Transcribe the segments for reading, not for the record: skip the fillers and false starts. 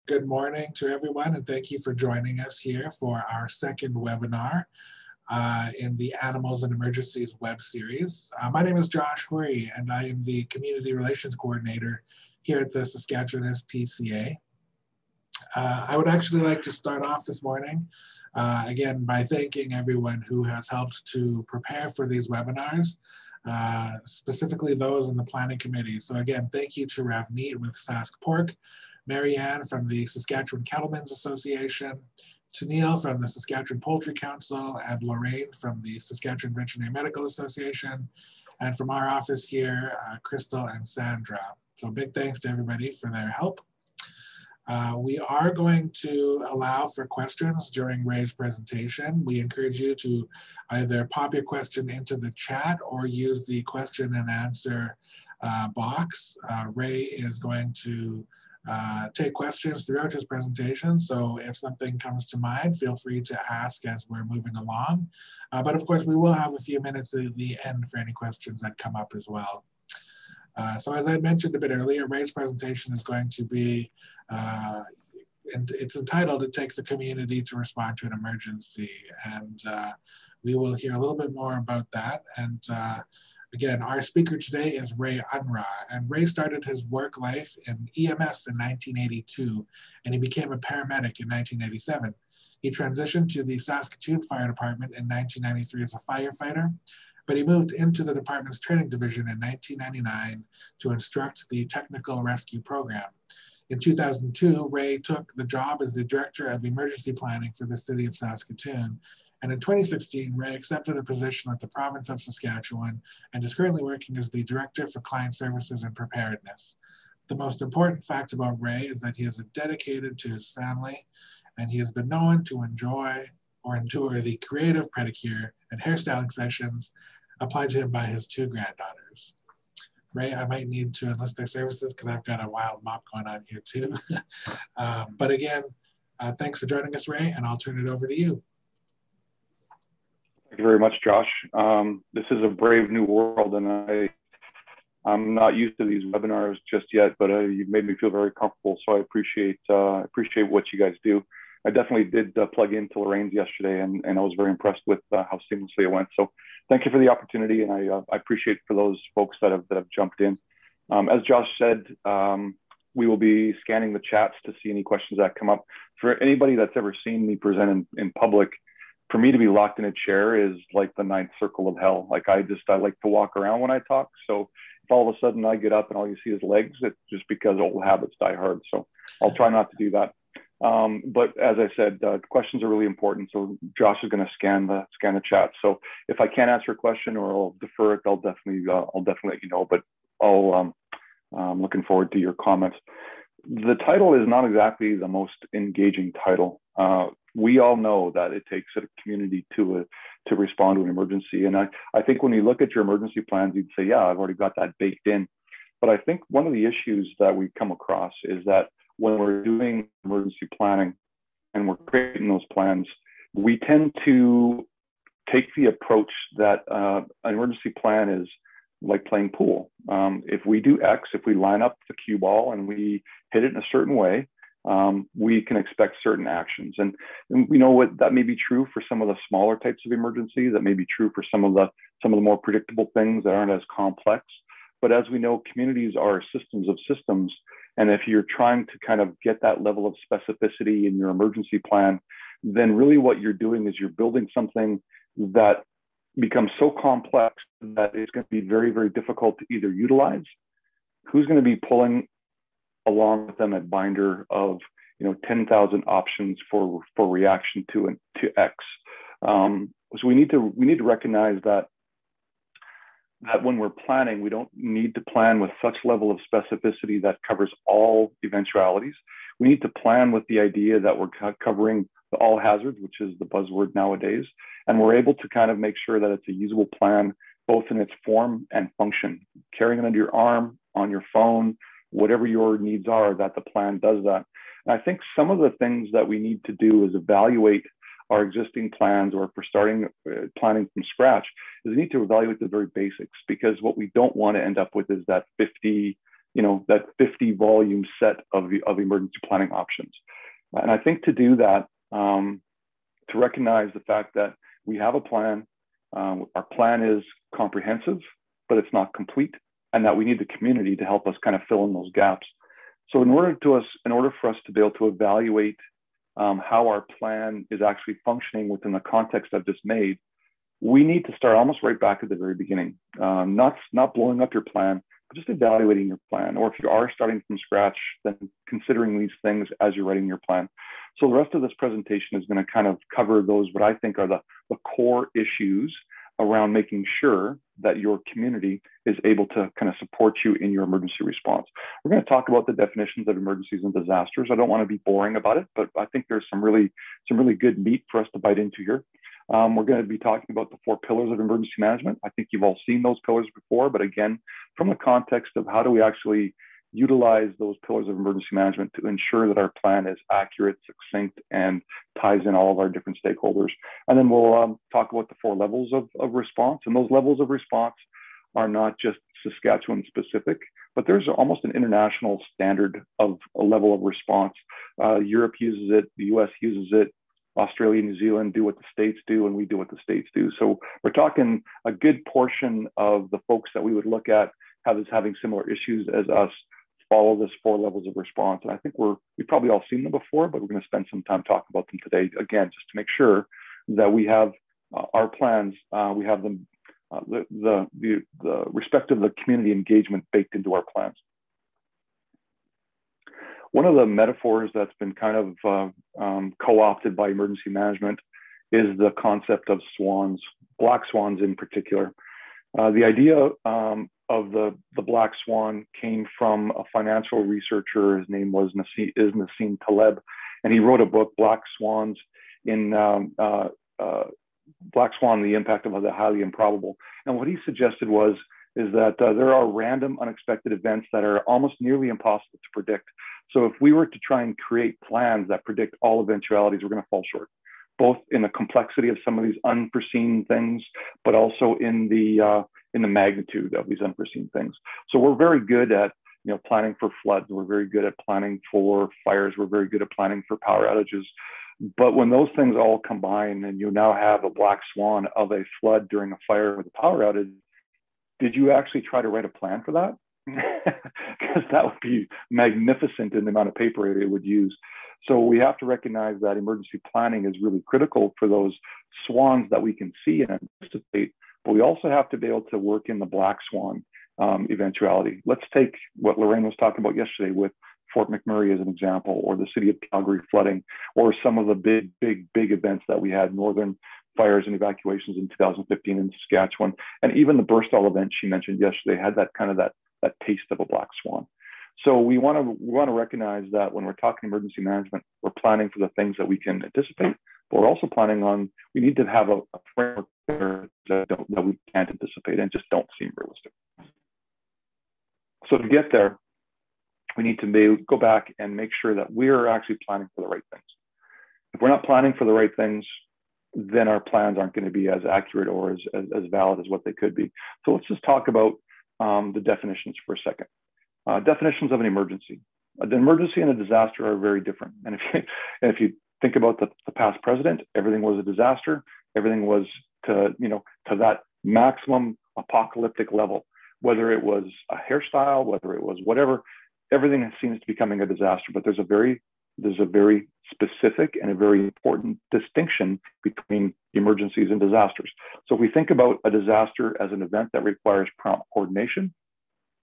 Good morning to everyone, and thank you for joining us here for our second webinar in the Animals and Emergencies web series. My name is Josh Hori, and I am the Community Relations Coordinator here at the Saskatchewan SPCA. I would actually like to start off this morning, again, by thanking everyone who has helped to prepare for these webinars, specifically those in the planning committee. So again, thank you to Ravneet with Sask Pork, Marianne from the Saskatchewan Cattlemen's Association, Tennille from the Saskatchewan Poultry Council, and Lorraine from the Saskatchewan Veterinary Medical Association, and from our office here, Crystal and Sandra. So big thanks to everybody for their help. We are going to allow for questions during Ray's presentation. We encourage you to either pop your question into the chat or use the question and answer box. Ray is going to take questions throughout his presentation. So if something comes to mind, feel free to ask as we're moving along. But of course, we will have a few minutes at the end for any questions that come up as well. So as I mentioned a bit earlier, Ray's presentation is going to be, and it's entitled, "It Takes the Community to Respond to an Emergency." And we will hear a little bit more about that. And again, our speaker today is Ray Unrau, and Ray started his work life in EMS in 1982, and he became a paramedic in 1987. He transitioned to the Saskatoon Fire Department in 1993 as a firefighter, but he moved into the department's training division in 1999 to instruct the technical rescue program. In 2002, Ray took the job as the Director of Emergency Planning for the City of Saskatoon. And in 2016, Ray accepted a position with the province of Saskatchewan and is currently working as the Director for Client Services and Preparedness. The most important fact about Ray is that he is dedicated to his family, and he has been known to enjoy or endure the creative pedicure and hairstyling sessions applied to him by his two granddaughters. Ray, I might need to enlist their services because I've got a wild mop going on here too. But again, thanks for joining us, Ray, and I'll turn it over to you. Thank you very much, Josh. This is a brave new world, and I'm not used to these webinars just yet, but you've made me feel very comfortable, so I appreciate what you guys do. I definitely did plug into Lorraine's yesterday, and I was very impressed with how seamlessly it went. So thank you for the opportunity, and I appreciate for those folks that have jumped in. As Josh said, we will be scanning the chats to see any questions that come up. For anybody that's ever seen me present in public, for me to be locked in a chair is like the ninth circle of hell. Like I like to walk around when I talk. So if all of a sudden I get up and all you see is legs, it's just because old habits die hard. So I'll try not to do that. But as I said, questions are really important. So Josh is going to scan the chat. So if I can't answer a question or I'll defer it, I'll definitely let you know. But I'm looking forward to your comments. The title is not exactly the most engaging title. We all know that it takes a community to respond to an emergency. And I think when you look at your emergency plans, you'd say, yeah, I've already got that baked in. But I think one of the issues that we come across is that when we're doing emergency planning and we're creating those plans, we tend to take the approach that an emergency plan is like playing pool. If we do X, if we line up the cue ball and we hit it in a certain way, we can expect certain actions. And we know what that may be true for some of the smaller types of emergencies, that may be true for some of the more predictable things that aren't as complex. But as we know, communities are systems of systems. And if you're trying to kind of get that level of specificity in your emergency plan, then really what you're doing is you're building something that becomes so complex that it's going to be very, very difficult to either utilize. Who's going to be pulling along with them a binder of 10,000 options for reaction to X? So we need to recognize that when we're planning, we don't need to plan with such level of specificity that covers all eventualities. We need to plan with the idea that we're covering the all hazards, which is the buzzword nowadays, and we're able to kind of make sure that it's a usable plan, both in its form and function. Carrying it under your arm, on your phone, whatever your needs are, that the plan does that. And I think some of the things that we need to do is evaluate our existing plans, or if we're starting planning from scratch, is we need to evaluate the very basics, because what we don't want to end up with is that 50 that 50 volume set of emergency planning options. And I think to do that, to recognize the fact that we have a plan, our plan is comprehensive, but it's not complete, and that we need the community to help us kind of fill in those gaps. So in order for us to be able to evaluate how our plan is actually functioning within the context I've just made, we need to start almost right back at the very beginning, not blowing up your plan, but just evaluating your plan. Or if you are starting from scratch, then considering these things as you're writing your plan. So the rest of this presentation is going to kind of cover those, what I think are the core issues around making sure that your community is able to kind of support you in your emergency response. We're going to talk about the definitions of emergencies and disasters. I don't want to be boring about it, but I think there's some really good meat for us to bite into here. We're going to be talking about the 4 pillars of emergency management. I think you've all seen those pillars before, but again, from the context of how do we actually utilize those pillars of emergency management to ensure that our plan is accurate, succinct, and ties in all of our different stakeholders. And then we'll talk about the 4 levels of response. And those levels of response are not just Saskatchewan specific, but there's almost an international standard of a level of response. Europe uses it, the US uses it, Australia, New Zealand do what the States do, and we do what the States do. So we're talking a good portion of the folks that we would look at having similar issues as us follow this 4 levels of response. And I think we've probably all seen them before, but we're going to spend some time talking about them today, again, just to make sure that we have our plans, we have them, the respect of the community engagement baked into our plans. One of the metaphors that's been kind of co-opted by emergency management is the concept of swans, black swans in particular. The idea of the black swan came from a financial researcher. His name was Nassim Taleb, and he wrote a book, Black Swan, the Impact of the Highly Improbable. And what he suggested is that there are random, unexpected events that are almost nearly impossible to predict. So if we were to try and create plans that predict all eventualities, we're going to fall short, both in the complexity of some of these unforeseen things, but also in the magnitude of these unforeseen things. So we're very good at planning for floods. We're very good at planning for fires. We're very good at planning for power outages. But when those things all combine and you now have a black swan of a flood during a fire with a power outage, did you actually try to write a plan for that? Because that would be magnificent in the amount of paper it would use. So we have to recognize that emergency planning is really critical for those swans that we can see and anticipate, but we also have to be able to work in the black swan eventuality. Let's take what Lorraine was talking about yesterday with Fort McMurray as an example, or the city of Calgary flooding, or some of the big events that we had, northern fires and evacuations in 2015 in Saskatchewan. And even the Burstall event she mentioned yesterday had that kind of that taste of a black swan. So we want to recognize that when we're talking emergency management, we're planning for the things that we can anticipate, but we're also planning on, we need to have a framework that we can't anticipate and just don't seem realistic. So to get there, we need to go back and make sure that we're actually planning for the right things. If we're not planning for the right things, then our plans aren't going to be as accurate or as valid as what they could be. So let's just talk about the definitions for a second. Definitions of an emergency. An emergency and a disaster are very different. And if you think about the past president, everything was a disaster. Everything was to that maximum apocalyptic level, whether it was a hairstyle, whether it was whatever, everything seems to be becoming a disaster. But there's a very specific and a very important distinction between emergencies and disasters. So if we think about a disaster as an event that requires prompt coordination,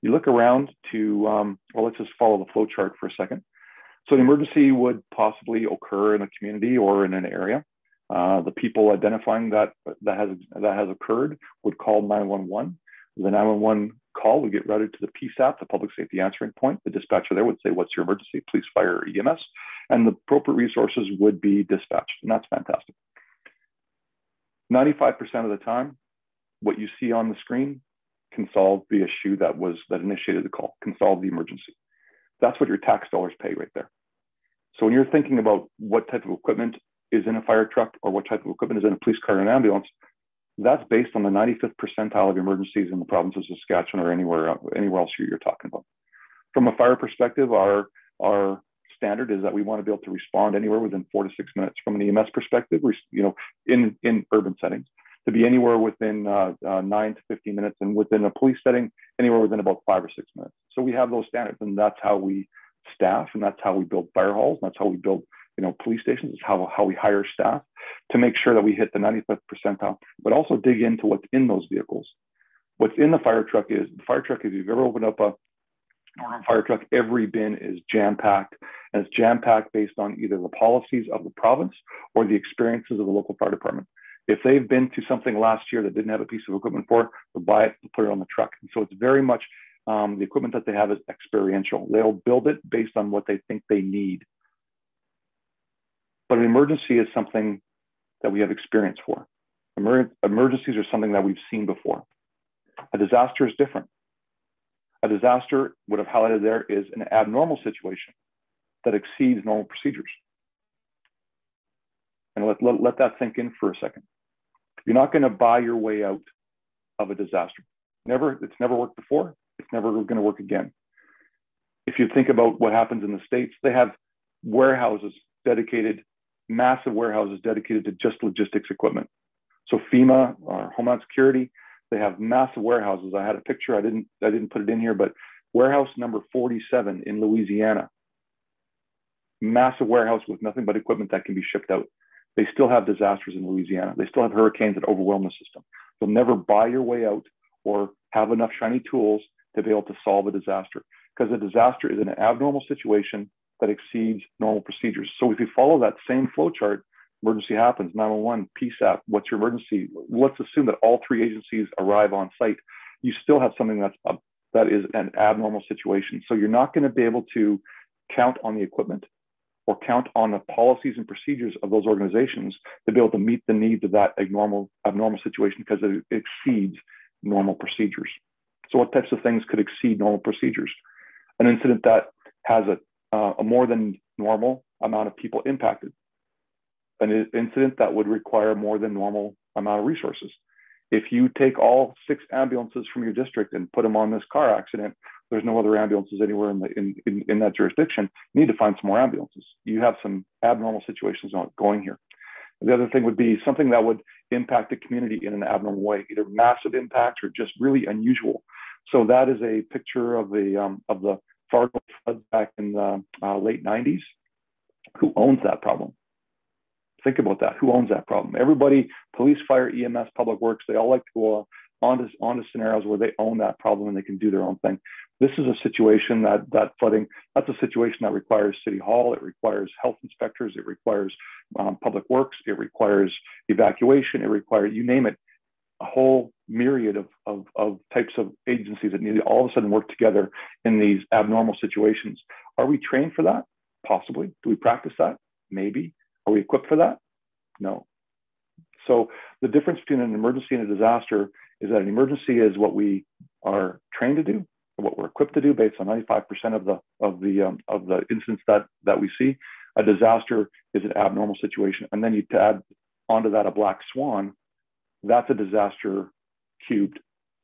you look around to, well, let's just follow the flow chart for a second. So an emergency would possibly occur in a community or in an area. The people identifying that has occurred would call 911. The 911 call would get routed to the PSAP, the Public Safety Answering Point. The dispatcher there would say, "What's your emergency? Police, fire, or EMS." And the appropriate resources would be dispatched. And that's fantastic. 95% of the time, what you see on the screen can solve the issue that initiated the call, can solve the emergency. That's what your tax dollars pay right there. So when you're thinking about what type of equipment is in a fire truck or what type of equipment is in a police car and ambulance, that's based on the 95th percentile of emergencies in the province of Saskatchewan or anywhere else you're talking about. From a fire perspective, our standard is that we want to be able to respond anywhere within 4 to 6 minutes. From an EMS perspective, in urban settings, to be anywhere within 9 to 15 minutes, and within a police setting, anywhere within about 5 or 6 minutes. So we have those standards, and that's how we staff, and that's how we build fire halls, and that's how we build police stations. Is how we hire staff to make sure that we hit the 95th percentile, but also dig into what's in those vehicles. What's in the fire truck is, if you've ever opened up a fire truck, every bin is jam-packed, and it's jam-packed based on either the policies of the province or the experiences of the local fire department. If they've been to something last year that didn't have a piece of equipment for, they'll buy it and put it on the truck. And so it's very much the equipment that they have is experiential. They'll build it based on what they think they need. But an emergency is something that we have experience for. Emergencies are something that we've seen before. A disaster is different. A disaster, what I've highlighted there, is an abnormal situation that exceeds normal procedures. And let that sink in for a second. You're not going to buy your way out of a disaster. It's never worked before. It's never going to work again. If you think about what happens in the States, they have warehouses dedicated, massive warehouses dedicated to just logistics equipment. So FEMA, or Homeland Security, they have massive warehouses. I had a picture, I didn't put it in here, but warehouse number 47 in Louisiana. Massive warehouse with nothing but equipment that can be shipped out. They still have disasters in Louisiana. They still have hurricanes that overwhelm the system. You'll never buy your way out or have enough shiny tools to be able to solve a disaster, because a disaster is an abnormal situation that exceeds normal procedures. So if you follow that same flow chart, emergency happens, 911, PSAP, what's your emergency? Let's assume that all three agencies arrive on site. You still have something that is an abnormal situation. So you're not going to be able to count on the equipment or count on the policies and procedures of those organizations to be able to meet the needs of that abnormal situation, because it exceeds normal procedures. So what types of things could exceed normal procedures? An incident that has a more than normal amount of people impacted. An incident that would require more than normal amount of resources. If you take all 6 ambulances from your district and put them on this car accident, there's no other ambulances anywhere in that jurisdiction. You need to find some more ambulances. You have some abnormal situations going here. The other thing would be something that would impact the community in an abnormal way, either massive impacts or just really unusual. So that is a picture of the Fargo floods back in the late 90s. Who owns that problem? Think about that. Who owns that problem? Everybody, police, fire, EMS, public works, they all like to go onto scenarios where they own that problem and they can do their own thing. This is a situation that flooding, that's a situation that requires City Hall, it requires health inspectors, it requires public works, it requires evacuation, it requires, you name it, a whole myriad of types of agencies that need to all of a sudden work together in these abnormal situations. Are we trained for that? Possibly. Do we practice that? Maybe. Are we equipped for that? No. So the difference between an emergency and a disaster is that an emergency is what we are trained to do, what we're equipped to do based on 95% of the incidents that we see. A disaster is an abnormal situation. And then you add onto that a black swan, that's a disaster cubed.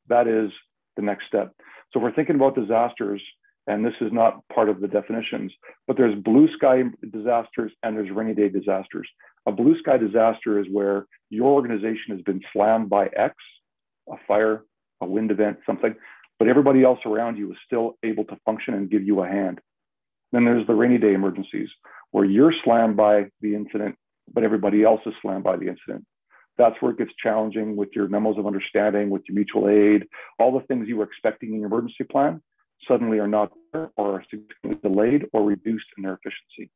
That is the next step. So if we're thinking about disasters, and this is not part of the definitions, but there's blue sky disasters and there's rainy day disasters. A blue sky disaster is where your organization has been slammed by X, a fire, a wind event, something, but everybody else around you is still able to function and give you a hand. Then there's the rainy day emergencies, where you're slammed by the incident, but everybody else is slammed by the incident. That's where it gets challenging with your memos of understanding, with your mutual aid, all the things you were expecting in your emergency plan suddenly are not there, or are significantly delayed or reduced in their efficiency.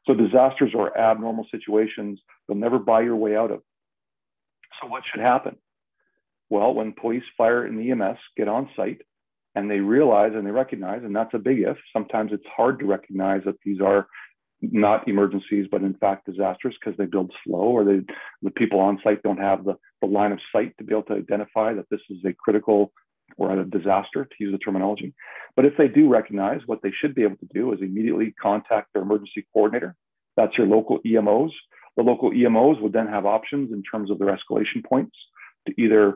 So disasters are abnormal situations you'll never buy your way out of. So what should happen? Well, when police, fire, and the EMS get on site and they realize and they recognize, and that's a big if, sometimes it's hard to recognize that these are not emergencies, but in fact disasters, because they build slow, or the people on site don't have the line of sight to be able to identify that this is a critical or a disaster, to use the terminology. But if they do recognize, what they should be able to do is immediately contact their emergency coordinator. That's your local EMOs. The local EMOs would then have options in terms of their escalation points to either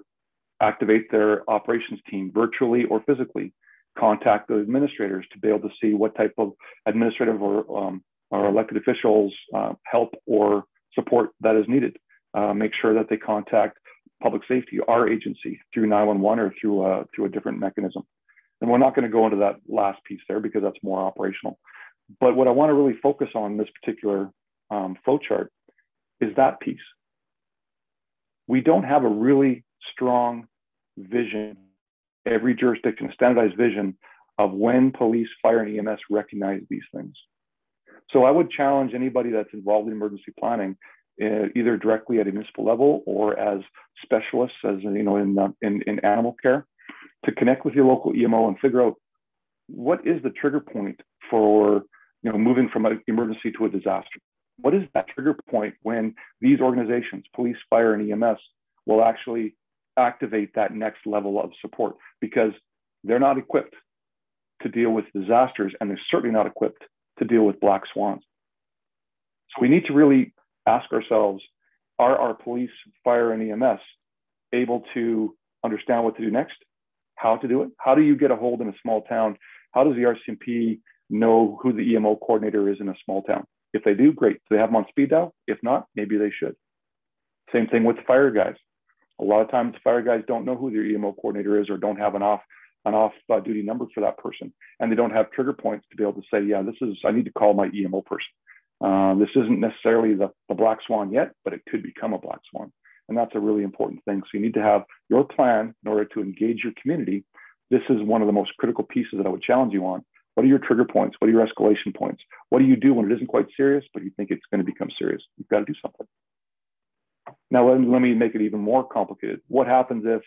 activate their operations team virtually or physically. contact the administrators to be able to see what type of administrative or elected officials help or support that is needed. Make sure that they contact public safety, our agency, through 911 or through a different mechanism. And we're not going to go into that last piece there because that's more operational. But what I want to really focus on in this particular flow chart is that piece. We don't have a really strong vision, every jurisdiction, a standardized vision of when police, fire, and EMS recognize these things. So I would challenge anybody that's involved in emergency planning, either directly at a municipal level or as specialists, as you know, in animal care, to connect with your local EMO and figure out what is the trigger point for moving from an emergency to a disaster. What is that trigger point when these organizations, police, fire, and EMS, will actually activate that next level of support? Because they're not equipped to deal with disasters, and they're certainly not equipped to deal with black swans. So we need to really ask ourselves, are our police, fire, and EMS able to understand what to do next, how to do it? How do you get a hold in a small town? How does the RCMP know who the EMO coordinator is in a small town? If they do, great. Do they have them on speed dial? If not, maybe they should. Same thing with fire guys. A lot of times fire guys don't know who their EMO coordinator is or don't have an off-duty number for that person. And they don't have trigger points to be able to say, yeah, I need to call my EMO person. This isn't necessarily the black swan yet, but it could become a black swan. And that's a really important thing. So you need to have your plan in order to engage your community. This is one of the most critical pieces that I would challenge you on. What are your trigger points? What are your escalation points? What do you do when it isn't quite serious, but you think it's going to become serious? You've got to do something. Now, let me make it even more complicated. What happens if,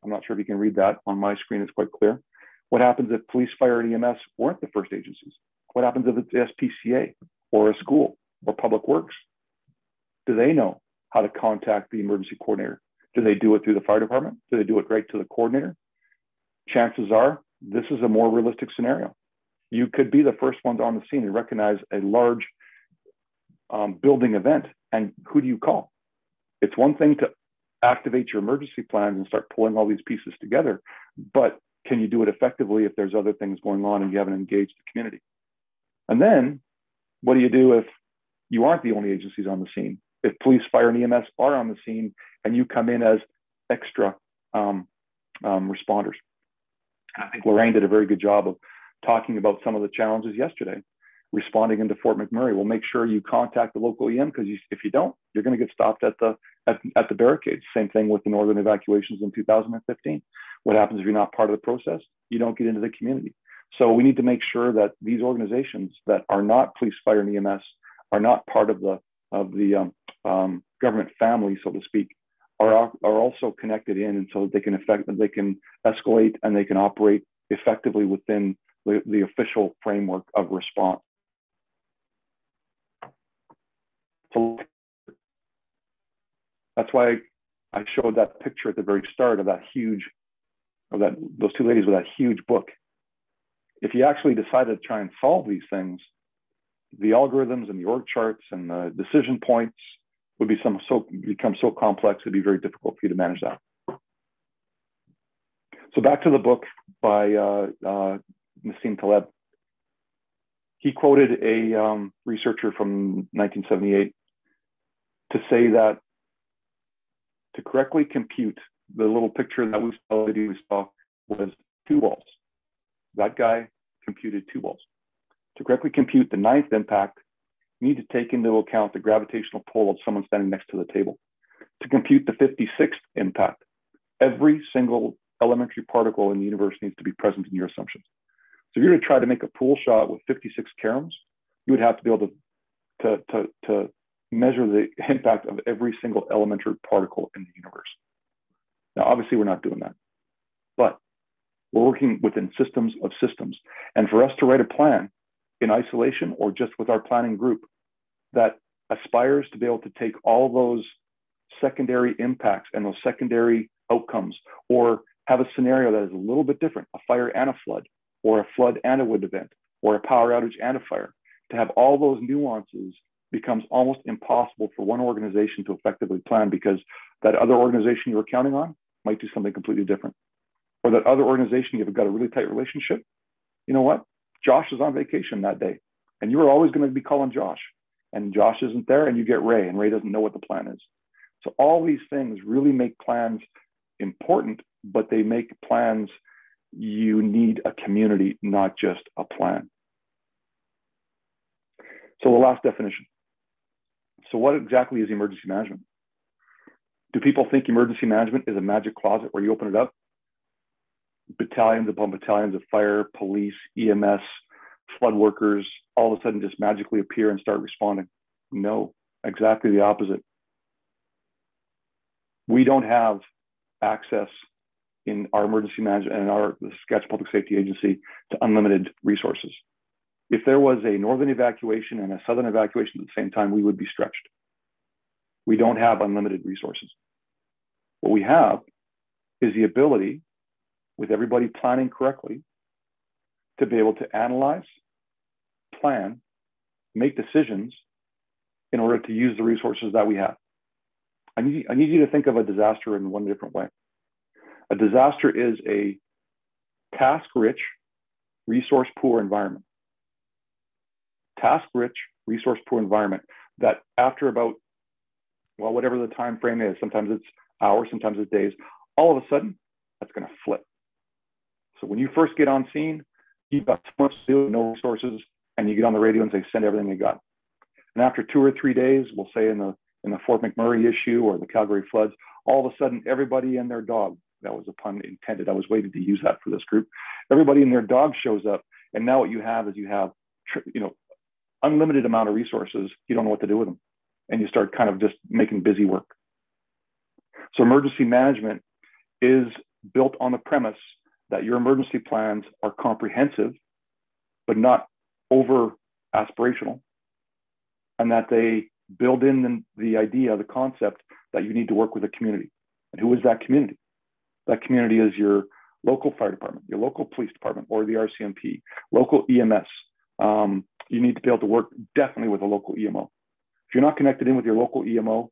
I'm not sure if you can read that on my screen, it's quite clear. What happens if police, fire, and EMS weren't the first agencies? What happens if it's SPCA or a school or public works? Do they know how to contact the emergency coordinator? Do they do it through the fire department? Do they do it right to the coordinator? Chances are this is a more realistic scenario. You could be the first ones on the scene and recognize a large building event. And who do you call? It's one thing to activate your emergency plans and start pulling all these pieces together, but can you do it effectively if there's other things going on and you haven't engaged the community? And then what do you do if you aren't the only agencies on the scene? If police, fire, and EMS are on the scene and you come in as extra responders. And I think Lorraine did a very good job of talking about some of the challenges yesterday, responding into Fort McMurray. We'll make sure you contact the local EM, because if you don't, you're going to get stopped at the barricades. Same thing with the northern evacuations in 2015. What happens if you're not part of the process? You don't get into the community. So we need to make sure that these organizations that are not police, fire, and EMS, are not part of the government family, so to speak, are also connected in, and so they can escalate and they can operate effectively within the official framework of response. So that's why I showed that picture at the very start of those two ladies with that huge book. If you actually decided to try and solve these things, the algorithms and the org charts and the decision points would become so complex, it'd be very difficult for you to manage that. So back to the book by Nassim Taleb. He quoted a researcher from 1978 to say that to correctly compute, the little picture that we saw was 2 balls. That guy computed 2 balls. To correctly compute the 9th impact, you need to take into account the gravitational pull of someone standing next to the table. To compute the 56th impact, every single elementary particle in the universe needs to be present in your assumptions. So if you're going to try to make a pool shot with 56 caroms, you would have to be able to measure the impact of every single elementary particle in the universe. Now, obviously, we're not doing that, but we're working within systems of systems. And for us to write a plan in isolation or just with our planning group that aspires to be able to take all those secondary impacts and those secondary outcomes, or have a scenario that is a little bit different, a fire and a flood, or a flood and a wind event, or a power outage and a fire, to have all those nuances becomes almost impossible for one organization to effectively plan, because that other organization you were counting on might do something completely different. or that other organization you've got a really tight relationship, you know what? Josh is on vacation that day, and you are always going to be calling Josh, and Josh isn't there, and you get Ray, and Ray doesn't know what the plan is. So all these things really make plans important, but they make plans, you need a community, not just a plan. So the last definition. So what exactly is emergency management? Do people think emergency management is a magic closet where you open it up? Battalions upon battalions of fire, police, EMS, flood workers, all of a sudden just magically appear and start responding? No, exactly the opposite. We don't have access in our emergency management and the Saskatchewan Public Safety Agency to unlimited resources. If there was a northern evacuation and a southern evacuation at the same time, we would be stretched. We don't have unlimited resources. What we have is the ability, with everybody planning correctly, to be able to analyze, plan, make decisions in order to use the resources that we have. I need you to think of a disaster in one different way. A disaster is a task-rich, resource-poor environment. Task-rich, resource-poor environment that after about, well, whatever the time frame is, sometimes it's hours, sometimes it's days, all of a sudden, that's going to flip. So when you first get on scene, you've got so much to do, no resources, and you get on the radio and say, send everything you got. And after 2 or 3 days, we'll say in the Fort McMurray issue or the Calgary floods, all of a sudden, everybody and their dog, that was a pun intended, I was waiting to use that for this group, everybody and their dog shows up, and now what you have is unlimited amount of resources, you don't know what to do with them. And you start kind of just making busy work. So emergency management is built on the premise that your emergency plans are comprehensive, but not over aspirational, and that they build in the idea, the concept that you need to work with a community. And who is that community? That community is your local fire department, your local police department, or the RCMP, local EMS. You need to be able to work definitely with a local EMO. If you're not connected in with your local EMO,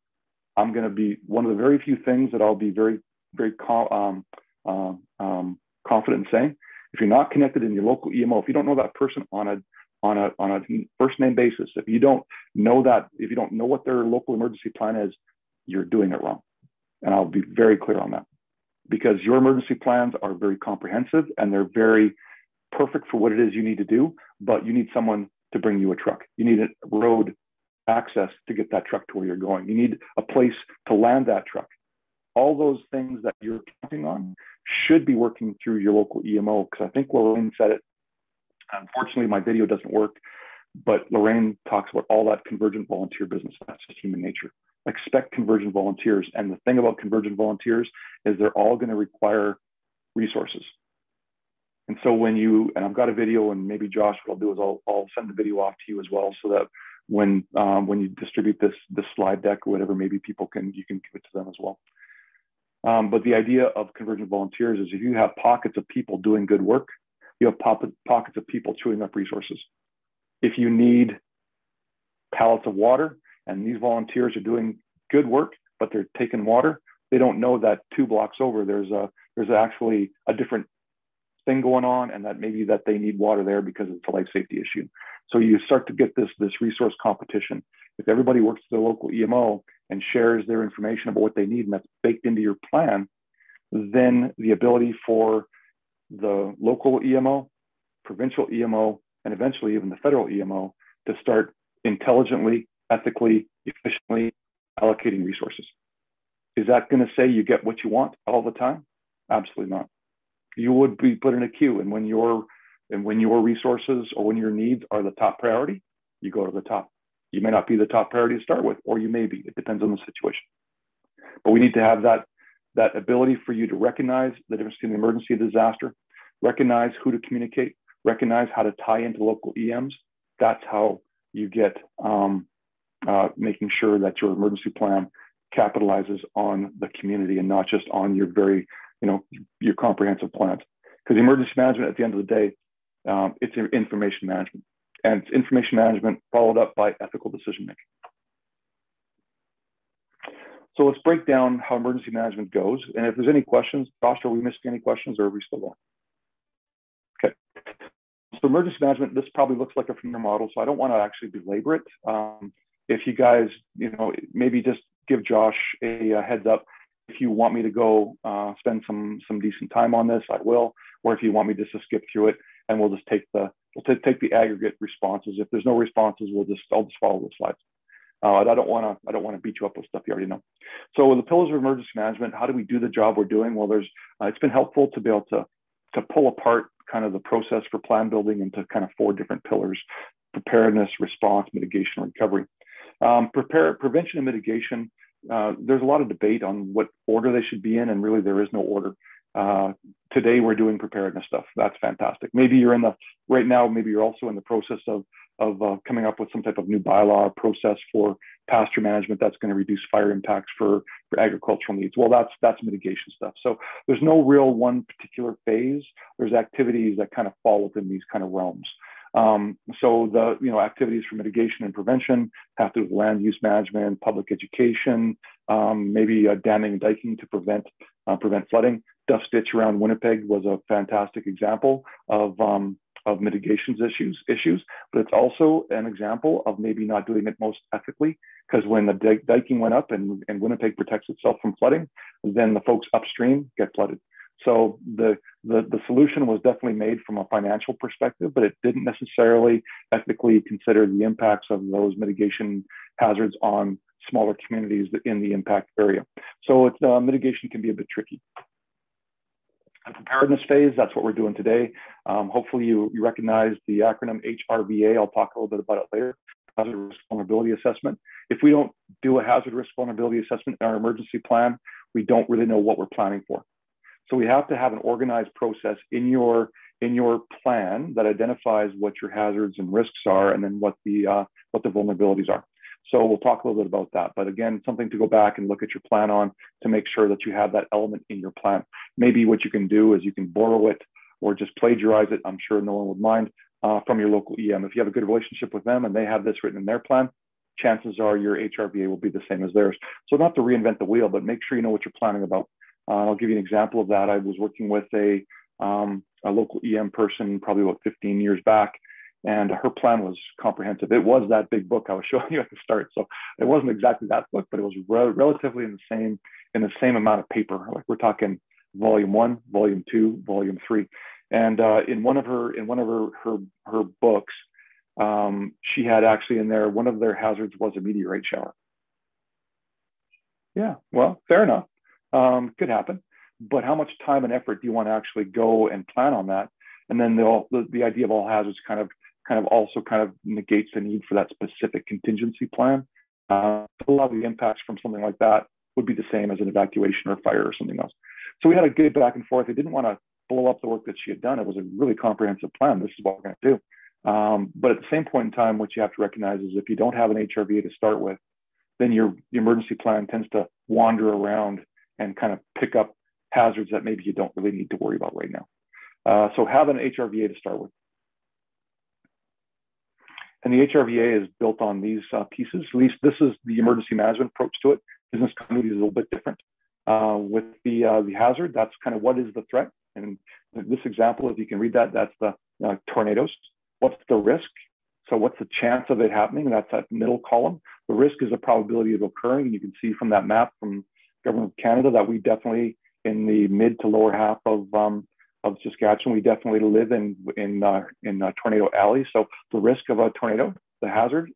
I'm going to be one of the very few things that I'll be very, very confident in saying. If you're not connected in your local EMO, if you don't know that person on a first name basis, if you don't know what their local emergency plan is, you're doing it wrong. And I'll be very clear on that, because your emergency plans are very comprehensive and they're very perfect for what it is you need to do, but you need someone to bring you a truck. You need a road access to get that truck to where you're going. You need a place to land that truck. All those things that you're counting on should be working through your local EMO, because I think Lorraine said it. Unfortunately, my video doesn't work, but Lorraine talks about all that convergent volunteer business. That's just human nature. Expect convergent volunteers. And the thing about convergent volunteers is they're all going to require resources. And so and I've got a video, and maybe Josh, what I'll do is I'll send the video off to you as well, so that when you distribute this slide deck or whatever, maybe you can give it to them as well. But the idea of convergent volunteers is if you have pockets of people doing good work, you have pockets of people chewing up resources. If you need pallets of water and these volunteers are doing good work, but they're taking water, they don't know that 2 blocks over, there's actually a different thing going on, and that maybe that they need water there because it's a life safety issue. So you start to get this resource competition. If everybody works with their local EMO and shares their information about what they need, and that's baked into your plan, then the ability for the local EMO, provincial EMO, and eventually even the federal EMO to start intelligently, ethically, efficiently allocating resources. Is that going to say you get what you want all the time? Absolutely not. You would be put in a queue, and when your resources or when your needs are the top priority, you go to the top. You may not be the top priority to start with, or you may be. It depends on the situation. But we need to have that ability for you to recognize the difference between the emergency and disaster, recognize who to communicate, recognize how to tie into local EMs. That's how you get making sure that your emergency plan capitalizes on the community and not just on your your comprehensive plans. Because emergency management, at the end of the day, it's information management, and it's information management followed up by ethical decision making. So let's break down how emergency management goes. And if there's any questions, Josh, are we missing any questions or are we still going? Okay. So emergency management, this probably looks like a familiar model, so I don't want to actually belabor it. If you guys, maybe just give Josh a heads up. If you want me to go spend some decent time on this, I will. Or if you want me just to skip through it, and we'll just take the aggregate responses. If there's no responses, I'll just follow the slides. I don't want to beat you up with stuff you already know. So the pillars of emergency management, how do we do the job we're doing? Well, it's been helpful to be able to pull apart kind of the process for plan building into kind of 4 different pillars: preparedness, response, mitigation, recovery. Prevention and mitigation, there's a lot of debate on what order they should be in, and really there is no order. Today we're doing preparedness stuff. That's fantastic. Maybe you're right now, maybe you're also in the process of coming up with some type of new bylaw process for pasture management that's going to reduce fire impacts for agricultural needs. Well, that's mitigation stuff. So there's no real one particular phase. There's activities that kind of fall within these kind of realms. So the activities for mitigation and prevention have to do with land use management, public education, maybe damming and diking to prevent flooding. Duff Ditch around Winnipeg was a fantastic example of mitigations issues, but it's also an example of maybe not doing it most ethically, because when the diking went up and Winnipeg protects itself from flooding, then the folks upstream get flooded. So the solution was definitely made from a financial perspective, but it didn't necessarily ethically consider the impacts of those mitigation hazards on smaller communities in the impact area. So mitigation can be a bit tricky. The preparedness phase, that's what we're doing today. Hopefully you recognize the acronym HRVA. I'll talk a little bit about it later. Hazard risk vulnerability assessment. If we don't do a hazard risk vulnerability assessment in our emergency plan, we don't really know what we're planning for. So we have to have an organized process in your plan that identifies what your hazards and risks are, and then what the vulnerabilities are. So we'll talk a little bit about that. But again, something to go back and look at your plan on to make sure that you have that element in your plan. Maybe what you can do is you can borrow it or just plagiarize it. I'm sure no one would mind from your local EM. If you have a good relationship with them and they have this written in their plan, chances are your HRVA will be the same as theirs. So not to reinvent the wheel, but make sure you know what you're planning about. I'll give you an example of that. I was working with a local EM person probably about 15 years back, and her plan was comprehensive. It was that big book I was showing you at the start. So it wasn't exactly that book, but it was relatively in the same amount of paper. Like we're talking volume 1, volume 2, volume 3. And in one of her books, she had actually in there, one of their hazards was a meteorite shower. Yeah, well, fair enough. Could happen, but how much time and effort do you want to actually go and plan on that? And then the idea of all hazards kind of also negates the need for that specific contingency plan. A lot of the impacts from something like that would be the same as an evacuation or fire or something else. So we had a good back and forth. I didn't want to blow up the work that she had done. It was a really comprehensive plan. This is what we're going to do. But at the same point in time, what you have to recognize is if you don't have an HRVA to start with, then your emergency plan tends to wander around and kind of pick up hazards that maybe you don't really need to worry about right now. So have an HRVA to start with. And the HRVA is built on these pieces. At least this is the emergency management approach to it. Business continuity is a little bit different. With the hazard, that's kind of what is the threat. And this example, if you can read that, that's the tornadoes. What's the risk? So what's the chance of it happening? That's that middle column. The risk is the probability of occurring. And you can see from that map from Government of Canada that we definitely, in the mid to lower half of Saskatchewan, we definitely live in tornado alley. So the risk of a tornado, the hazard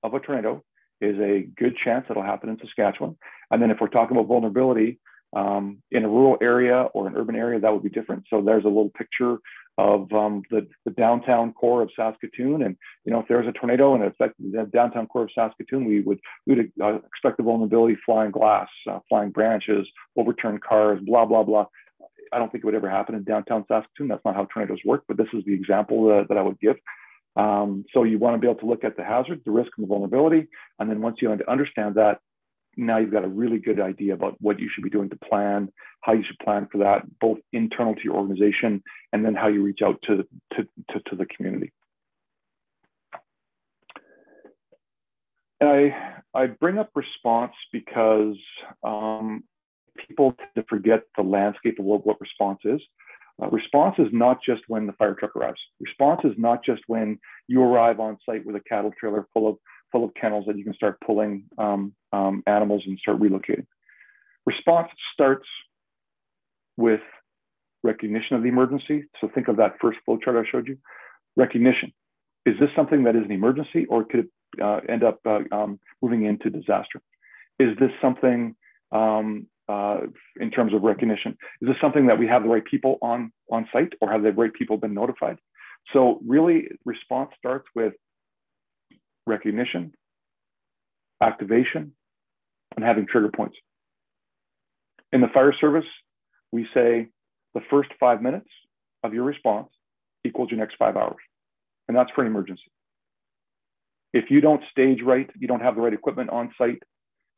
of a tornado, is a good chance it'll happen in Saskatchewan. And then if we're talking about vulnerability, in a rural area or an urban area, that would be different. So there's a little picture of the downtown core of Saskatoon. And, if there's a tornado and it affects the downtown core of Saskatoon, we would expect the vulnerability: flying glass, flying branches, overturned cars, blah, blah, blah. I don't think it would ever happen in downtown Saskatoon. That's not how tornadoes work, but this is the example that I would give. So you want to be able to look at the hazard, the risk, and the vulnerability. And then once you understand that, now you've got a really good idea about what you should be doing to plan, how you should plan for that, both internal to your organization, and then how you reach out to the community. And I bring up response because people tend to forget the landscape of what response is. Response is not just when the fire truck arrives. Response is not just when you arrive on site with a cattle trailer full of kennels that you can start pulling animals and start relocating. Response starts with recognition of the emergency. So think of that first flow chart I showed you. Recognition. Is this something that is an emergency, or could it end up moving into disaster? Is this something, in terms of recognition, is this something that we have the right people on site, or have the right people been notified? So really, response starts with recognition, activation, and having trigger points. In the fire service, we say the first 5 minutes of your response equals your next 5 hours. And that's for an emergency. If you don't stage right, you don't have the right equipment on site,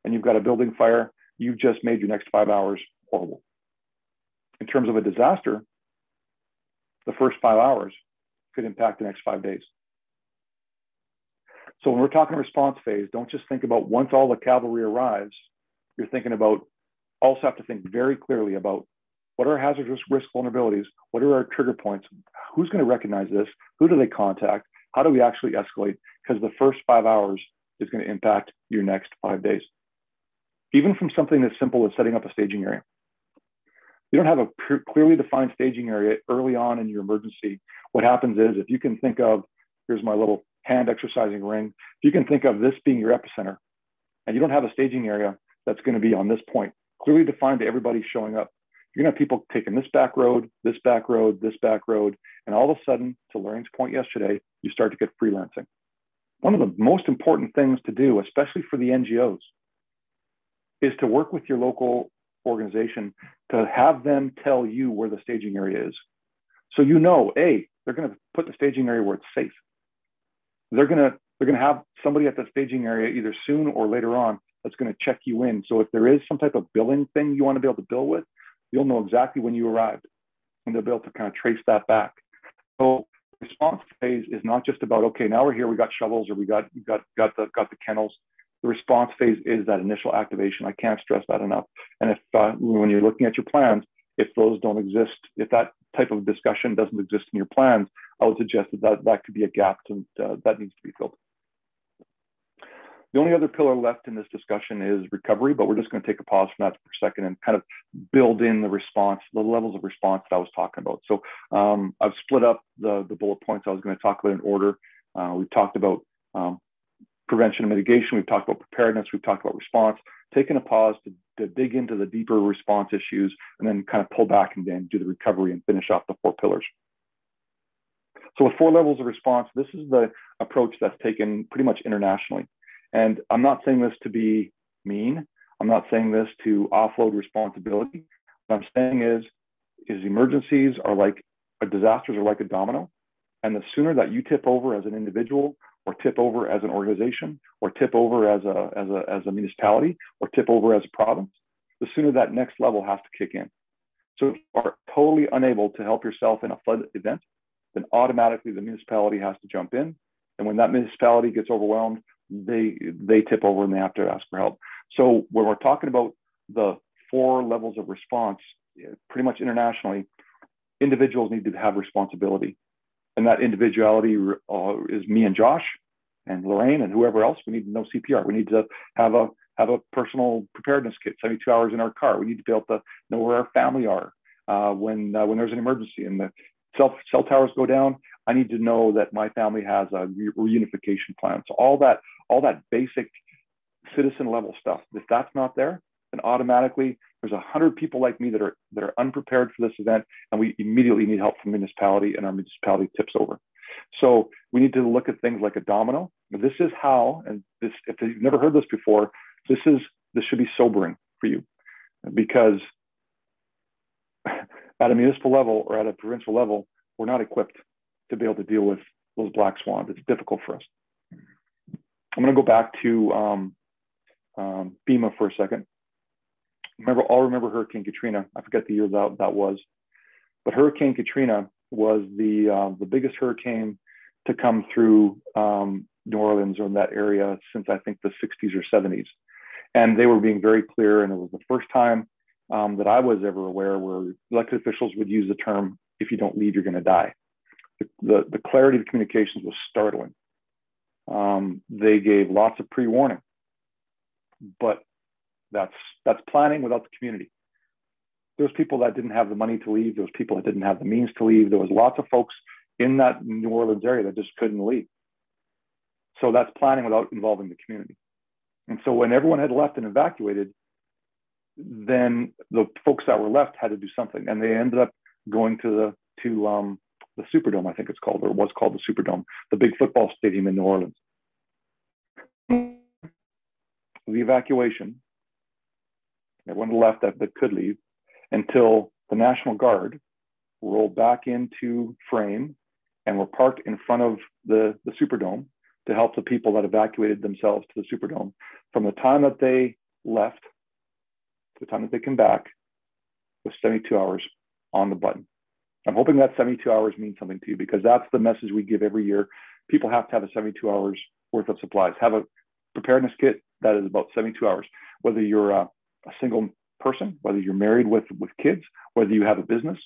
and you've got a building fire, you've just made your next 5 hours horrible. In terms of a disaster, the first 5 hours could impact the next 5 days. So when we're talking response phase, don't just think about once all the cavalry arrives. You're thinking about, also have to think very clearly about what are hazardous risk vulnerabilities? What are our trigger points? Who's going to recognize this? Who do they contact? How do we actually escalate? Because the first 5 hours is going to impact your next 5 days. Even from something as simple as setting up a staging area. You don't have a clearly defined staging area early on in your emergency. What happens is, if you can think of, here's my little hand exercising ring. If you can think of this being your epicenter, and you don't have a staging area that's going to be on this point, clearly defined to everybody showing up, you're going to have people taking this back road, this back road, this back road. And all of a sudden, to Lorraine's point yesterday, you start to get freelancing. One of the most important things to do, especially for the NGOs, is to work with your local organization to have them tell you where the staging area is. So you know, A, they're going to put the staging area where it's safe. They're going to have somebody at the staging area either soon or later on that's going to check you in. So if there is some type of billing thing you want to be able to bill with, you'll know exactly when you arrived, and they'll be able to kind of trace that back. So response phase is not just about, okay, now we're here, we got shovels, or we got the kennels. The response phase is that initial activation. I can't stress that enough. And if when you're looking at your plans, if those don't exist, if that type of discussion doesn't exist in your plans, I would suggest that could be a gap that needs to be filled. The only other pillar left in this discussion is recovery, but we're just going to take a pause from that for a second and kind of build in the response, the levels of response that I was talking about. So I've split up the bullet points I was going to talk about in order. We've talked about prevention and mitigation. We've talked about preparedness. We've talked about response, taking a pause to dig into the deeper response issues, and then kind of pull back and then do the recovery and finish off the 4 pillars. So with 4 levels of response, this is the approach that's taken pretty much internationally. And I'm not saying this to be mean. I'm not saying this to offload responsibility. What I'm saying is emergencies are like, disasters are like a domino. And the sooner that you tip over as an individual, or tip over as an organization, or tip over as a municipality, or tip over as a province, the sooner that next level has to kick in. So if you are totally unable to help yourself in a flood event, then automatically the municipality has to jump in. And when that municipality gets overwhelmed, they tip over and they have to ask for help. So when we're talking about the 4 levels of response, pretty much internationally, individuals need to have responsibility. And that individuality is me and Josh and Lorraine and whoever else. We need to know CPR. We need to have a personal preparedness kit, 72 hours in our car. We need to be able to know where our family are when there's an emergency and the cell towers go down. I need to know that my family has a reunification plan. So all that basic citizen level stuff, if that's not there, then automatically there's 100 people like me that are unprepared for this event, and we immediately need help from municipality, and our municipality tips over. So we need to look at things like a domino. This is how, and this, if you've never heard this before, this should be sobering for you, because at a municipal level or at a provincial level, we're not equipped to be able to deal with those black swans. It's difficult for us. I'm going to go back to FEMA for a second. I'll remember Hurricane Katrina. I forget the year that was, but Hurricane Katrina was the biggest hurricane to come through New Orleans or in that area since I think the 60s or 70s. And they were being very clear. And it was the first time that I was ever aware where elected officials would use the term, if you don't leave, you're going to die. The clarity of the communications was startling. They gave lots of pre-warning, but that's planning without the community. There's people that didn't have the money to leave. There was people that didn't have the means to leave. There was lots of folks in that New Orleans area that just couldn't leave. So that's planning without involving the community. And so when everyone had left and evacuated, then the folks that were left had to do something. And they ended up going to the Superdome, I think it's called, or it was called the Superdome, the big football stadium in New Orleans. The evacuation, everyone left that could leave until the National Guard rolled back into frame and were parked in front of the Superdome to help the people that evacuated themselves to the Superdome. From the time that they left to the time that they came back was 72 hours on the button. I'm hoping that 72 hours means something to you, because that's the message we give every year. People have to have a 72 hours worth of supplies. Have a preparedness kit that is about 72 hours. Whether you're a single person, whether you're married with kids, whether you have a business,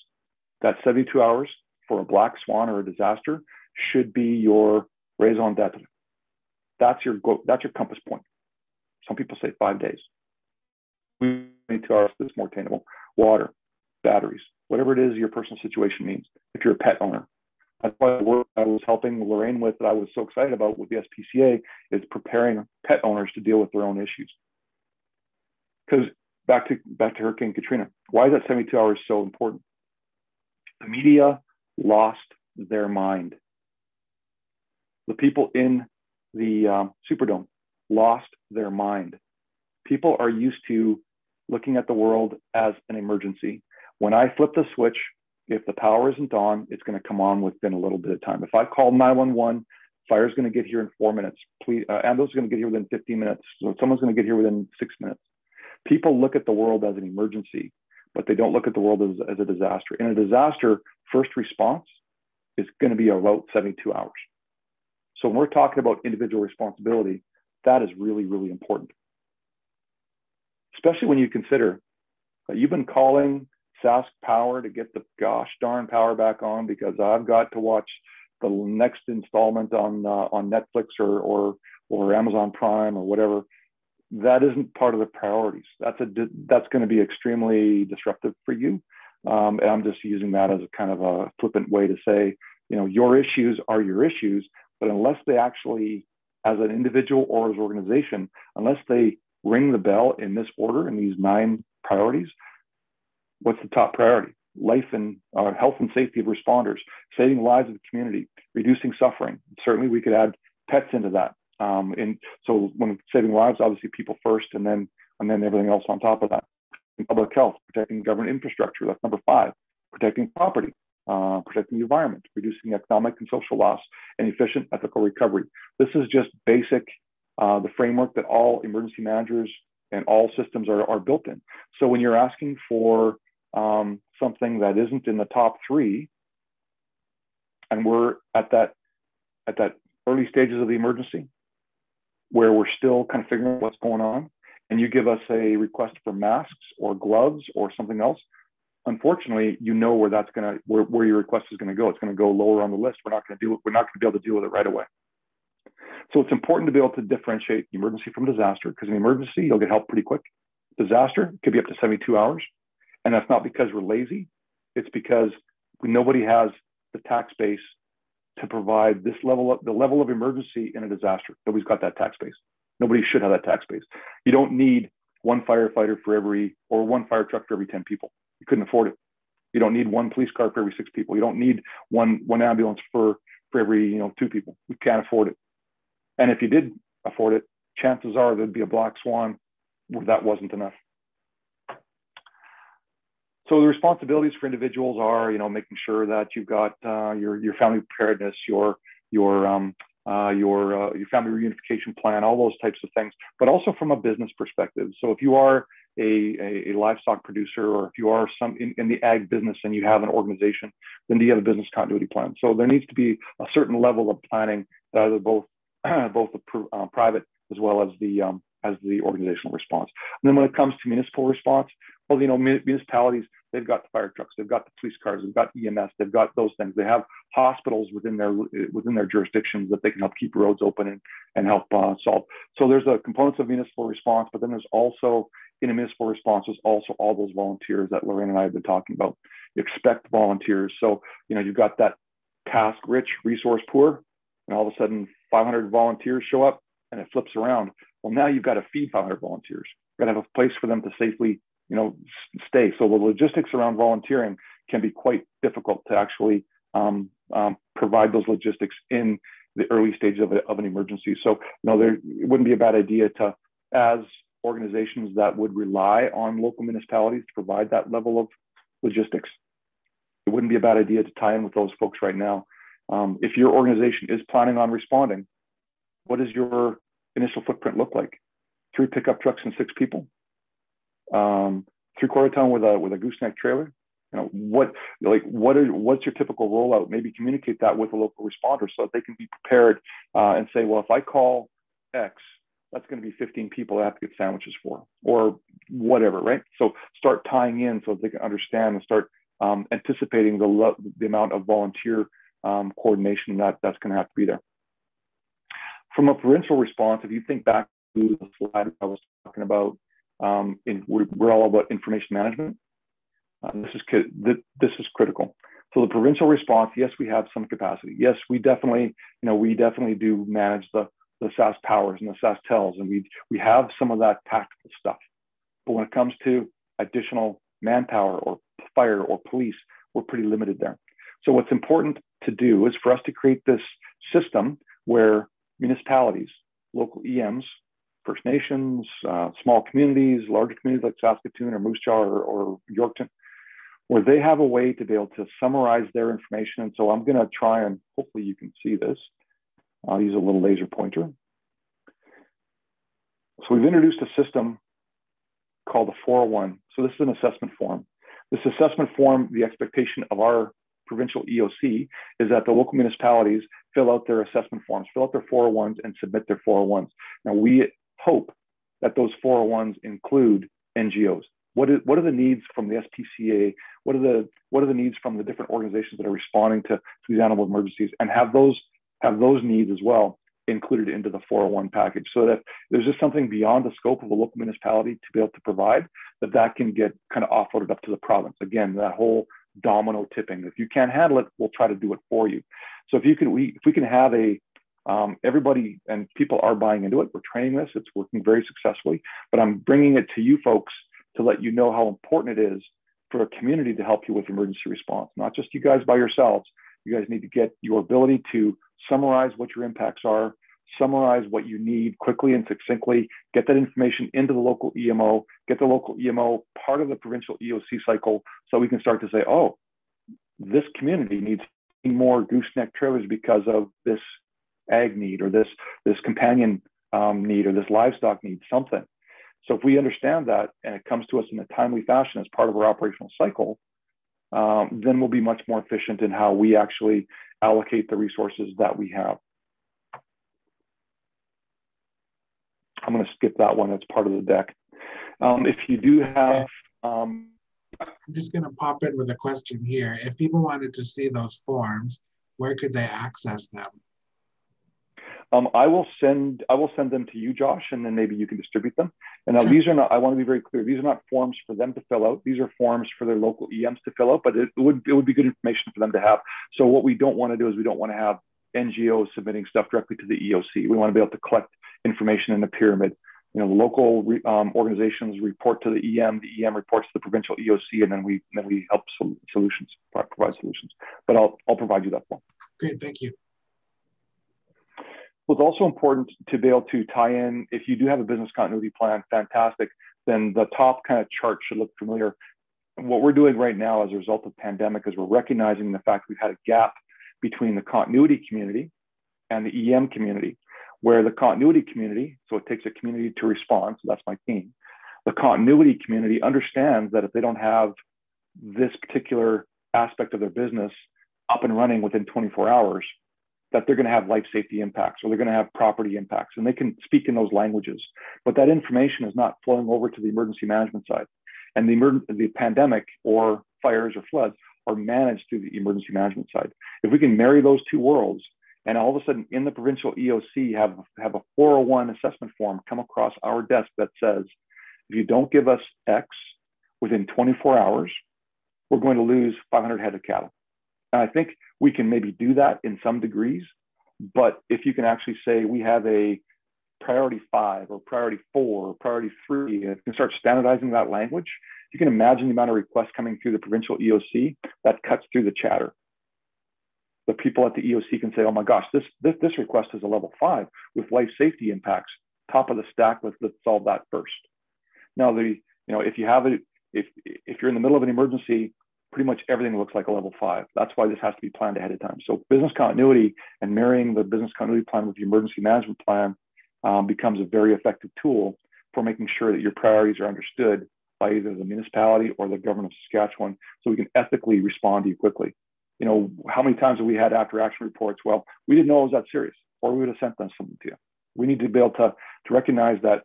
that 72 hours for a black swan or a disaster should be your raison d'etre. That's your compass point. Some people say 5 days. 72 hours is more attainable. Water, batteries, whatever it is your personal situation means. If you're a pet owner, that's why the work I was helping Lorraine with that I was so excited about with the SPCA is preparing pet owners to deal with their own issues. Because back to Hurricane Katrina, why is that 72 hours so important? The media lost their mind. The people in the Superdome lost their mind. People are used to looking at the world as an emergency. When I flip the switch, if the power isn't on, it's going to come on within a little bit of time. If I call 911, fire's going to get here in 4 minutes. Ambulance is going to get here within 15 minutes. So someone's going to get here within 6 minutes. People look at the world as an emergency, but they don't look at the world as a disaster. In a disaster, first response is going to be about 72 hours. So when we're talking about individual responsibility, that is really, really important. Especially when you consider that you've been calling Sask Power to get the gosh darn power back on because I've got to watch the next installment on Netflix or Amazon Prime or whatever. That isn't part of the priorities. That's going to be extremely disruptive for you. And I'm just using that as a kind of a flippant way to say, your issues are your issues, but unless they actually, as an individual or as an organization, unless they ring the bell in this order, in these 9 priorities, what's the top priority? Life and health and safety of responders, saving lives of the community, reducing suffering. Certainly we could add pets into that. And so when saving lives, obviously people first, and then everything else on top of that. Public health, protecting government infrastructure, that's number 5. Protecting property, protecting the environment, reducing economic and social loss, and efficient ethical recovery. This is just basic, the framework that all emergency managers and all systems are built in. So when you're asking for something that isn't in the top 3, and we're at that early stages of the emergency, where we're still kind of figuring out what's going on, and you give us a request for masks or gloves or something else, unfortunately, where your request is going to go. It's going to go lower on the list. We're not going to be able to deal with it right away. So it's important to be able to differentiate emergency from disaster, because in emergency, you'll get help pretty quick. Disaster could be up to 72 hours. And that's not because we're lazy. It's because nobody has the tax base to provide the level of emergency in a disaster. Nobody's got that tax base. Nobody should have that tax base. You don't need one firefighter or one fire truck for every 10 people. You couldn't afford it. You don't need one police car for every 6 people. You don't need one ambulance for every 2 people. We can't afford it. And if you did afford it, chances are there'd be a black swan where that wasn't enough. So the responsibilities for individuals are, making sure that you've got your family preparedness, your family reunification plan, all those types of things, but also from a business perspective. So if you are a livestock producer, or if you are in the ag business and you have an organization, then do you have a business continuity plan? So there needs to be a certain level of planning that either both both the private as well as the organizational response. And then when it comes to municipal response, well, municipalities, they've got the fire trucks, they've got the police cars, they've got EMS, they've got those things. They have hospitals within their jurisdictions that they can help keep roads open and help solve. So there's a components of municipal response, but then there's also, in a municipal response, there's also all those volunteers that Lorraine and I have been talking about. You expect volunteers. So, you've got that task rich, resource poor, and all of a sudden 500 volunteers show up and it flips around. Well, now you've got to feed 500 volunteers. You've got to have a place for them to safely, stay. So the logistics around volunteering can be quite difficult to actually provide those logistics in the early stages of an emergency. So, it wouldn't be a bad idea to, as organizations that would rely on local municipalities to provide that level of logistics, it wouldn't be a bad idea to tie in with those folks right now. If your organization is planning on responding, what does your initial footprint look like? 3 pickup trucks and 6 people, 3/4 ton with a gooseneck trailer. What's your typical rollout? Maybe communicate that with a local responder so that they can be prepared and say, well, if I call X, that's going to be 15 people I have to get sandwiches for, or whatever, right? So start tying in so that they can understand and start anticipating the amount of volunteer coordination that's going to have to be there. From a provincial response, if you think back to the slide I was talking about, we're all about information management. This is critical. So the provincial response, yes, we have some capacity. Yes, we definitely do manage the SAS powers and the SAS tells, and we have some of that tactical stuff. But when it comes to additional manpower or fire or police, we're pretty limited there. So what's important to do is for us to create this system where municipalities, local EMs, First Nations, small communities, larger communities like Saskatoon or Moose Jaw or Yorkton, where they have a way to be able to summarize their information. And so I'm going to try and hopefully you can see this. I'll use a little laser pointer. So we've introduced a system called the 401. So this is an assessment form. This assessment form, the expectation of our provincial EOC is that the local municipalities fill out their assessment forms, fill out their 401s and submit their 401s. Now we hope that those 401s include NGOs. What are the needs from the SPCA? What are the needs from the different organizations that are responding to these animal emergencies, and have those needs as well included into the 401 package, so that there's just something beyond the scope of a local municipality to be able to provide, that can get kind of offloaded up to the province. Again, that whole domino tipping. If you can't handle it, we'll try to do it for you. So if we can have everybody, and people are buying into it, we're training this, it's working very successfully, but I'm bringing it to you folks to let you know how important it is for a community to help you with emergency response, not just you guys by yourselves. You guys need to get your ability to summarize what your impacts are, summarize what you need quickly and succinctly, get that information into the local EMO, get the local EMO part of the provincial EOC cycle, so we can start to say, oh, this community needs more gooseneck trailers because of this ag need, or this companion need, or this livestock need, something. So if we understand that and it comes to us in a timely fashion as part of our operational cycle, then we'll be much more efficient in how we actually allocate the resources that we have. I'm going to skip that one. That's part of the deck. If you do have... I'm just going to pop in with a question here. If people wanted to see those forms, where could they access them? I will send them to you, Josh, and then maybe you can distribute them. And now Sure. These are not, I want to be very clear, these are not forms for them to fill out. These are forms for their local EMs to fill out, but it would be good information for them to have. So what we don't want to do is we don't want to have NGOs submitting stuff directly to the EOC. We want to be able to collect information in a pyramid. The local organizations report to the EM reports to the provincial EOC, and then we help provide solutions. But I'll provide you that form. Great, thank you. Well, it's also important to be able to tie in, if you do have a business continuity plan, fantastic, then the top kind of chart should look familiar. And what we're doing right now as a result of the pandemic is we're recognizing the fact we've had a gap between the continuity community and the EM community, where the continuity community, so it takes a community to respond, so that's my team. The continuity community understands that if they don't have this particular aspect of their business up and running within 24 hours, that they're going to have life safety impacts or they're going to have property impacts, and they can speak in those languages. But that information is not flowing over to the emergency management side. And the pandemic or fires or floods are managed through the emergency management side. If we can marry those two worlds, and all of a sudden in the provincial EOC have a 401 assessment form come across our desk that says, if you don't give us X within 24 hours, we're going to lose 500 head of cattle. And I think we can maybe do that in some degrees, but if you can actually say we have a priority 5 or priority 4 or priority 3, and you can start standardizing that language, you can imagine the amount of requests coming through the provincial EOC that cuts through the chatter. The people at the EOC can say, oh my gosh, this request is a level 5 with life safety impacts, top of the stack, let's solve that first. Now, if you have it, if you're in the middle of an emergency, pretty much everything looks like a level 5. That's why this has to be planned ahead of time. So business continuity and marrying the business continuity plan with the emergency management plan becomes a very effective tool for making sure that your priorities are understood by either the municipality or the government of Saskatchewan, so we can ethically respond to you quickly. How many times have we had after action reports? Well, we didn't know it was that serious, or we would have sent them something to you. We need to be able to recognize that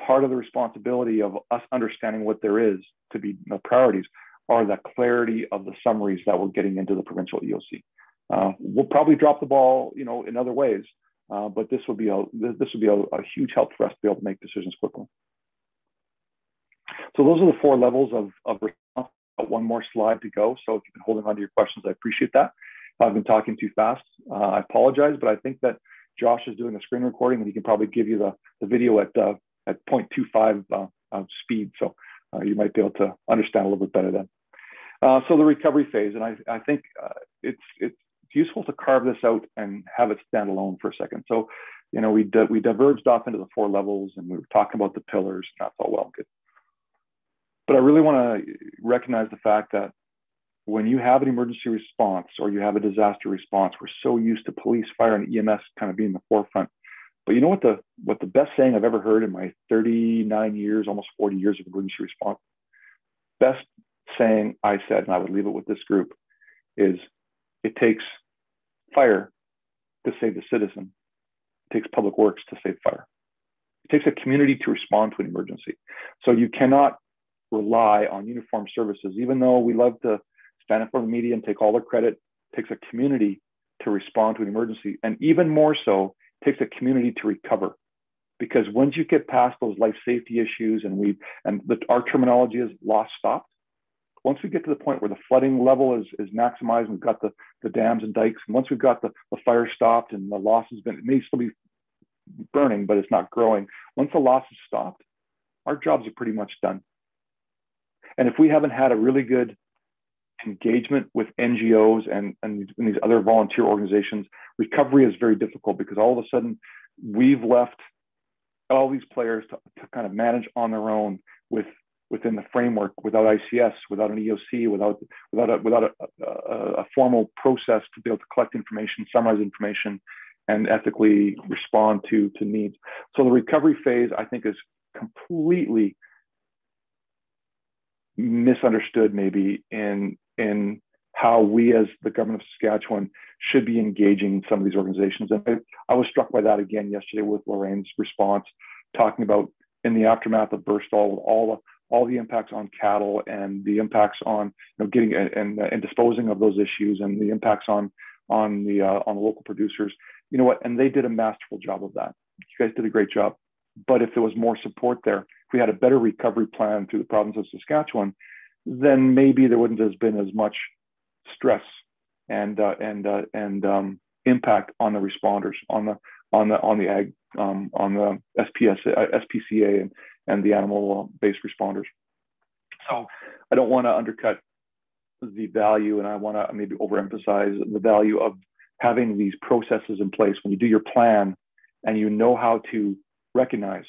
part of the responsibility of us understanding what there is to be priorities are the clarity of the summaries that we're getting into the provincial EOC. We'll probably drop the ball, in other ways, but this would be a huge help for us to be able to make decisions quickly. So those are the 4 levels of response. One more slide to go. So if you've been holding on to your questions, I appreciate that. If I've been talking too fast, I apologize, but I think that Josh is doing a screen recording and he can probably give you the video at 0.25 speed. So you might be able to understand a little bit better then. So the recovery phase, and I think it's useful to carve this out and have it stand alone for a second. So, we diverged off into the 4 levels and we were talking about the pillars, and that's all well and good. But I really want to recognize the fact that when you have an emergency response or you have a disaster response, we're so used to police, fire, and EMS kind of being the forefront. But you know what the best saying I've ever heard in my 39 years, almost 40 years of emergency response, best saying I said, and I would leave it with this group, is it takes fire to save the citizen. It takes public works to save fire. It takes a community to respond to an emergency. So you cannot rely on uniformed services, even though we love to stand in front of the media and take all the credit. It takes a community to respond to an emergency. And even more so, it takes a community to recover. Because once you get past those life safety issues our terminology is loss stopped, once we get to the point where the flooding level is maximized and we've got the dams and dikes, and once we've got the fire stopped and the loss has been, it may still be burning, but it's not growing. Once the loss is stopped, our jobs are pretty much done. And if we haven't had a really good engagement with NGOs and these other volunteer organizations, recovery is very difficult because all of a sudden we've left all these players to kind of manage on their own within the framework, without ICS, without an EOC, without a formal process to be able to collect information, summarize information, and ethically respond to needs. So the recovery phase, I think, is completely misunderstood maybe in how we as the government of Saskatchewan should be engaging some of these organizations. And I was struck by that again yesterday with Lorraine's response, talking about in the aftermath of Burstall, all the impacts on cattle and the impacts on getting and disposing of those issues and the impacts on the local producers. You know what? And they did a masterful job of that. You guys did a great job. But if there was more support there, if we had a better recovery plan through the province of Saskatchewan, then maybe there wouldn't have been as much stress and impact on the responders, on the ag, on the SPCA and the animal-based responders. So I don't want to undercut the value, and I want to maybe overemphasize the value of having these processes in place. When you do your plan and you know how to recognize,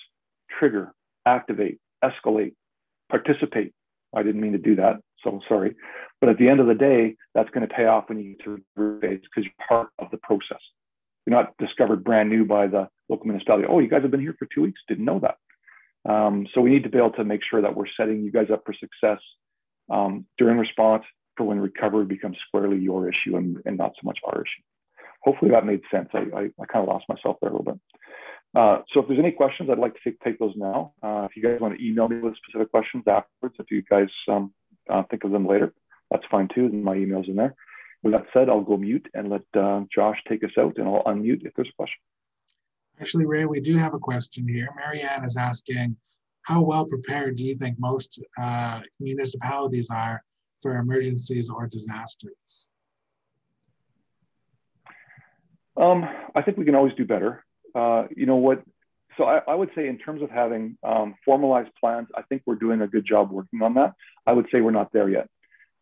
trigger, activate, escalate, participate. I didn't mean to do that, so sorry. But at the end of the day, that's going to pay off when you get to the phase because you're part of the process. You're not discovered brand new by the local municipality. Oh, you guys have been here for 2 weeks? Didn't know that. So we need to be able to make sure that we're setting you guys up for success during response for when recovery becomes squarely your issue and not so much our issue. hopefully that made sense. I kind of lost myself there a little bit. So if there's any questions, I'd like to take those now. If you guys want to email me with specific questions afterwards, if you guys think of them later, that's fine too. My email's in there. With that said, I'll go mute and let Josh take us out, and I'll unmute if there's a question. Actually, Ray, we do have a question here. Marianne is asking, how well prepared do you think most municipalities are for emergencies or disasters? I think we can always do better. You know what? So I would say in terms of having formalized plans, I think we're doing a good job working on that. I would say we're not there yet.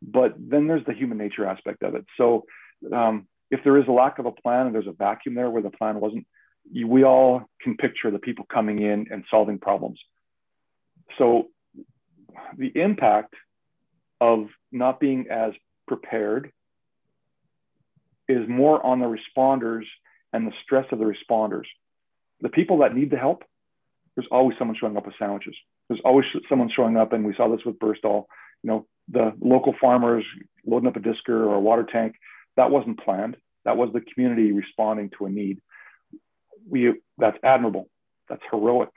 But then there's the human nature aspect of it. So if there is a lack of a plan and there's a vacuum there where the plan wasn't, we all can picture the people coming in and solving problems. So the impact of not being as prepared is more on the responders and the stress of the responders. The people that need the help, there's always someone showing up with sandwiches. There's always someone showing up, and we saw this with Burstall, you know, the local farmers loading up a disker or a water tank. That wasn't planned. That was the community responding to a need. That's admirable. That's heroic,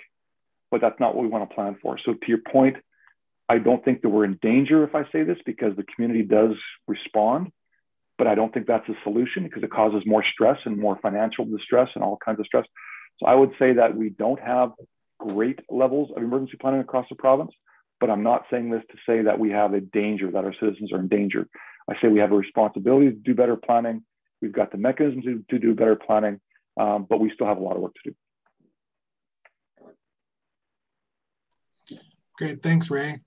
but that's not what we want to plan for. So to your point, I don't think that we're in danger if I say this, because the community does respond, but I don't think that's a solution, because it causes more stress and more financial distress and all kinds of stress. So I would say that we don't have great levels of emergency planning across the province, but I'm not saying this to say that we have a danger, that our citizens are in danger. I say we have a responsibility to do better planning. We've got the mechanisms to do better planning, but we still have a lot of work to do. Great, thanks, Ray.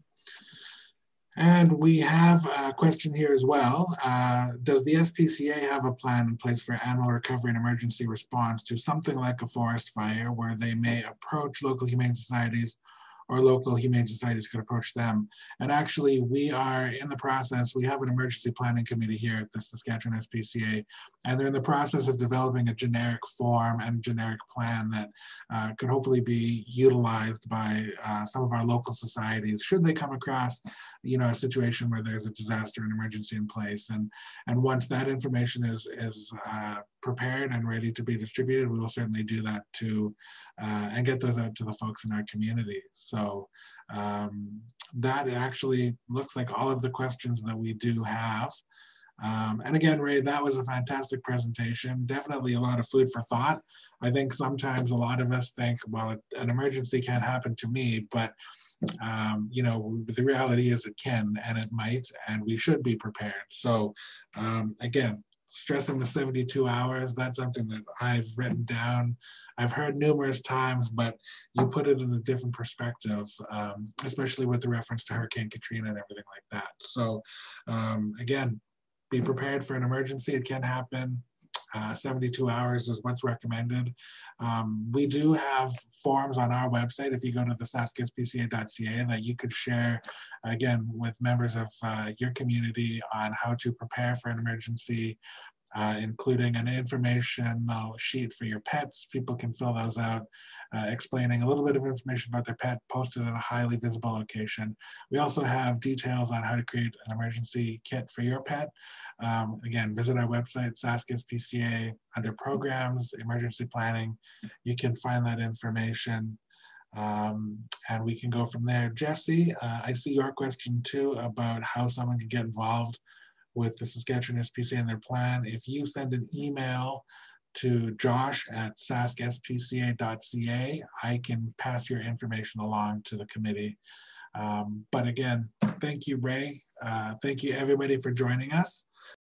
And we have a question here as well. Does the SPCA have a plan in place for animal recovery and emergency response to something like a forest fire, where they may approach local humane societies, or local humane societies could approach them? And actually, we are in the process. We have an emergency planning committee here at the Saskatchewan SPCA, and they're in the process of developing a generic form and generic plan that could hopefully be utilized by some of our local societies should they come across, you know, a situation where there's a disaster and emergency in place. And once that information is prepared and ready to be distributed, we will certainly do that too, and get those out to the folks in our community. So that actually looks like all of the questions that we do have. And again, Ray, that was a fantastic presentation. Definitely a lot of food for thought. I think sometimes a lot of us think, well, an emergency can't happen to me, but you know, the reality is it can, and it might, and we should be prepared. So again, stressing the 72 hours, that's something that I've written down. I've heard numerous times, but you put it in a different perspective, especially with the reference to Hurricane Katrina and everything like that. So again, be prepared for an emergency. It can happen. 72 hours is what's recommended. We do have forms on our website, if you go to the saskspca.ca, that you could share, again, with members of your community on how to prepare for an emergency, including an information sheet for your pets. People can fill those out, explaining a little bit of information about their pet, posted in a highly visible location. We also have details on how to create an emergency kit for your pet. Again, visit our website, SaskSPCA, under programs, emergency planning. You can find that information, and we can go from there. Jesse, I see your question too about how someone can get involved with the Saskatchewan SPCA and their plan. If you send an email to josh@saskspca.ca, I can pass your information along to the committee. But again, thank you, Ray. Thank you, everybody, for joining us.